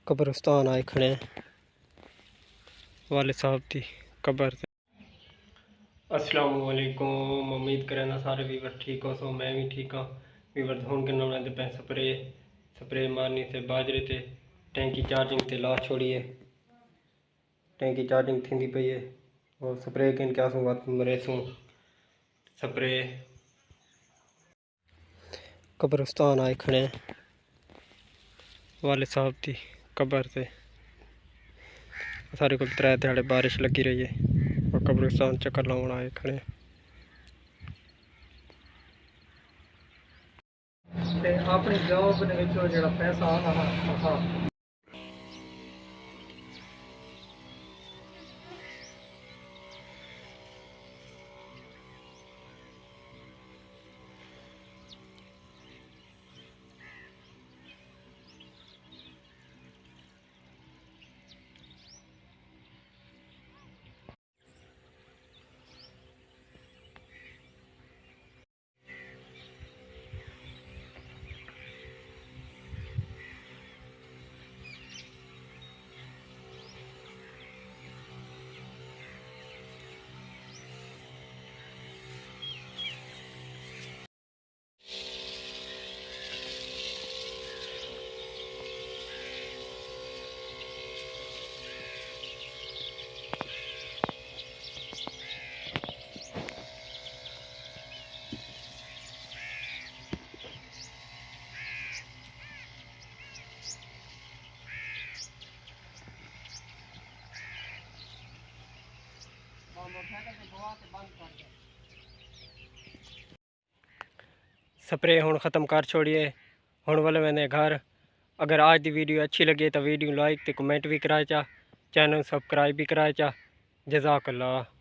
कब्रिस्तान आए खड़े वाले साहब की कब्र से। अस्सलाम वालेकुम। उम्मीद करें ना सारे वीवर ठीक हो। सो मैं भी ठीक हाँ। वीवर धोन के नौने पे स्प्रे मारनी से बाजरे से टैंकी चार्जिंग से ला छोड़िए। टैंकी चार्जिंग थी पई है और स्प्रे किन क्या सूँ बात मरेसूँ स्प्रे। कब्रिस्तान आए खड़े वाले साहब की कब्र से। सारे को त्रै दिहाड़े बारिश लगी रही है और कब्रिस्तान चक्कर लाउण आए खड़े। अपनी जॉब जो पैसा आना स्प्रे हुण ख़त्म कर छोड़िए। हुण वाले मैंने घर। अगर आज की वीडियो अच्छी लगे तो वीडियो लाइक तो कमेंट भी कराए चा, चैनल सब्सक्राइब भी कराए चा। जज़ाकल्लाह।